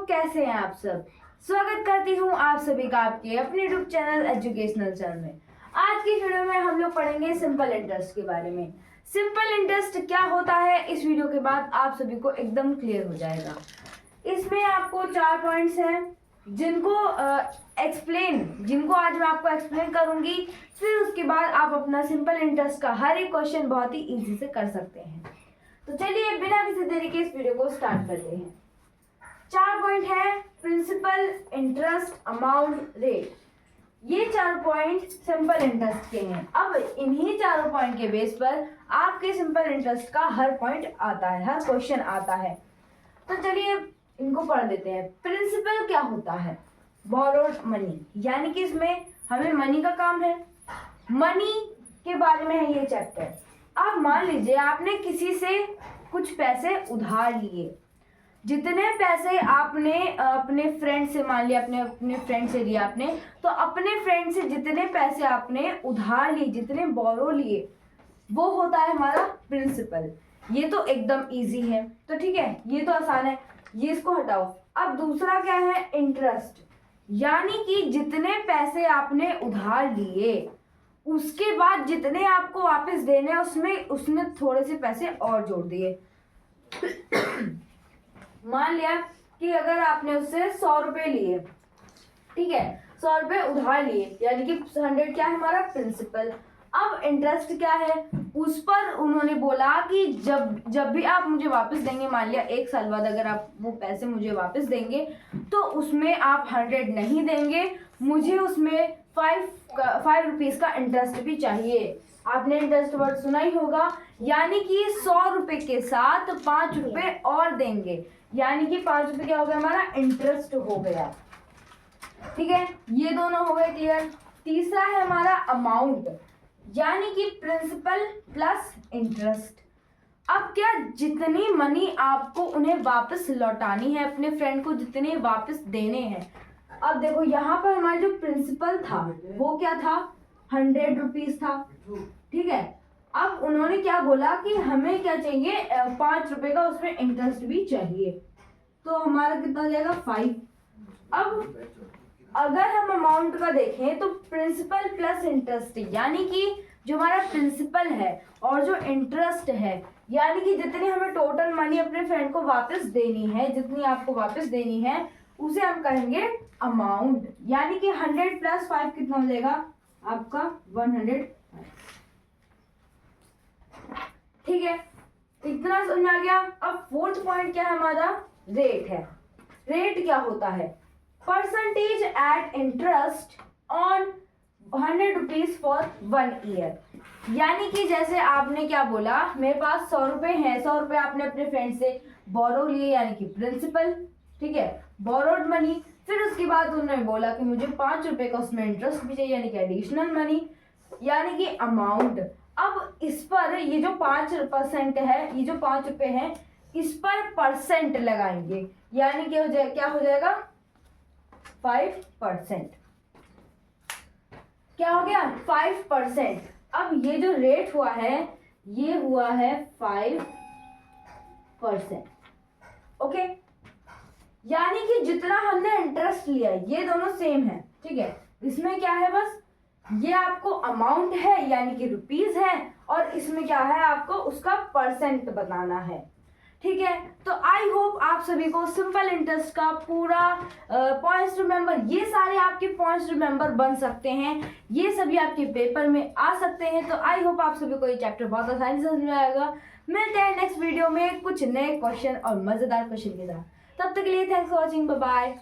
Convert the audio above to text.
कैसे हैं आप सब। स्वागत करती हूँ आप सभी का आपके अपने यूट्यूब चैनल एजुकेशनल चैनल में। आज की वीडियो में हम लोग पढ़ेंगे सिंपल इंटरेस्ट के बारे में। सिंपल इंटरेस्ट क्या होता है इस वीडियो के बाद आप सभी को एकदम क्लियर हो जाएगा। इसमें आपको 4 पॉइंट्स हैं जिनको आज मैं आपको एक्सप्लेन करूंगी। फिर उसके बाद आप अपना सिंपल इंटरेस्ट का हर एक क्वेश्चन बहुत ही इजी से कर सकते हैं। तो चलिए बिना किसी देरी के इस वीडियो को स्टार्ट करते हैं। 4 पॉइंट है प्रिंसिपल, इंटरेस्ट, अमाउंट, रेट। ये 4 पॉइंट सिंपल इंटरेस्ट के हैं। अब इन्हीं 4 पॉइंट के बेस पर आपके सिंपल इंटरेस्ट का हर पॉइंट आता है, हर क्वेश्चन आता है। तो चलिए इनको पढ़ लेते हैं। प्रिंसिपल क्या होता है? बोरोड मनी, यानी कि इसमें हमें मनी का काम है, मनी के बारे में है ये चैप्टर। अब मान लीजिए आपने किसी से कुछ पैसे उधार लिए। जितने पैसे आपने अपने फ्रेंड से, मान लिया अपने फ्रेंड से लिया आपने, तो अपने फ्रेंड से जितने पैसे आपने उधार लिए, जितने बोरो लिए, वो होता है हमारा प्रिंसिपल। ये तो एकदम इजी है, तो ठीक है, ये तो आसान है, ये इसको हटाओ। अब दूसरा क्या है? इंटरेस्ट, यानी कि जितने पैसे आपने उधार लिए उसके बाद जितने आपको वापस देने हैं उसने थोड़े से पैसे और जोड़ दिए। मान लिया कि अगर आपने उससे 100 रुपए लिए, ठीक है, 100 रुपए उधार लिए, यानी कि 100 क्या है हमारा प्रिंसिपल। अब इंटरेस्ट क्या है? उस पर उन्होंने बोला कि जब भी आप मुझे वापस देंगे, मान लिया 1 साल बाद अगर आप वो पैसे मुझे वापस देंगे तो उसमें आप 100 नहीं देंगे, मुझे उसमें 5 रुपीज का इंटरेस्ट भी चाहिए। आपने इंटरेस्ट वर्ड सुना ही होगा, यानी कि 100 रुपए के साथ 5 रुपए और देंगे, यानी कि 5 रुपए क्या हो गया हमारा? इंटरेस्ट हो गया। ठीक है, ये दोनों हो गए क्लियर। तीसरा है हमारा अमाउंट, यानी कि प्रिंसिपल प्लस इंटरेस्ट। अब क्या जितनी मनी आपको उन्हें वापस लौटानी है, अपने फ्रेंड को जितने वापस देने हैं। अब देखो यहाँ पर हमारा जो प्रिंसिपल था वो क्या था? 100 रुपीज था, ठीक है। अब उन्होंने क्या बोला कि हमें क्या चाहिए? 5 रुपए का उसमें इंटरेस्ट भी चाहिए, तो हमारा कितना जाएगा? 5। अब अगर हम अमाउंट का देखें तो प्रिंसिपल प्लस इंटरेस्ट, यानी कि जो हमारा प्रिंसिपल है और जो इंटरेस्ट है, यानी कि जितनी हमें टोटल मनी अपने फ्रेंड को वापस देनी है, जितनी आपको वापस देनी है, उसे हम कहेंगे अमाउंट। यानी कि 100 प्लस 5 कितना हो जाएगा आपका? 100। ठीक है, इतना समझ आ गया। अब 4th पॉइंट क्या है हमारा? रेट है। रेट क्या होता है? Percentage at interest on 100 rupees for 1 year. यानी कि जैसे आपने क्या बोला, मेरे पास 100 रुपए हैं, 100 रुपए आपने अपने फ्रेंड से बोरो लिए, यानी कि प्रिंसिपल, ठीक है, बोरोड मनी। फिर उसके बाद उन्होंने बोला कि मुझे 5 रुपए का उसमें इंटरेस्ट भी चाहिए, यानी कि एडिशनल मनी, यानी कि अमाउंट। अब इस पर ये जो 5% है, ये जो 5 रुपए है, इस पर परसेंट लगाएंगे, यानी कि क्या हो जाएगा? 5%। क्या हो गया? 5%। अब ये जो रेट हुआ है ये हुआ है 5%। ओके, यानी कि जितना हमने इंटरेस्ट लिया ये दोनों सेम है, ठीक है। इसमें क्या है? बस ये आपको अमाउंट है, यानी कि रुपीज है, और इसमें क्या है? आपको उसका परसेंट बताना है, ठीक है। तो आई होप आप सभी को सिंपल इंटरेस्ट का पूरा पॉइंट्स रिमेंबर, ये सारे आपके पॉइंट्स रिमेंबर बन सकते हैं, ये सभी आपके पेपर में आ सकते हैं। तो आई होप आप सभी को ये चैप्टर बहुत आसानी से समझ में आएगा। मिलते हैं नेक्स्ट वीडियो में कुछ नए क्वेश्चन और मजेदार क्वेश्चन के साथ। तब तक के लिए thanks for watching, bye bye.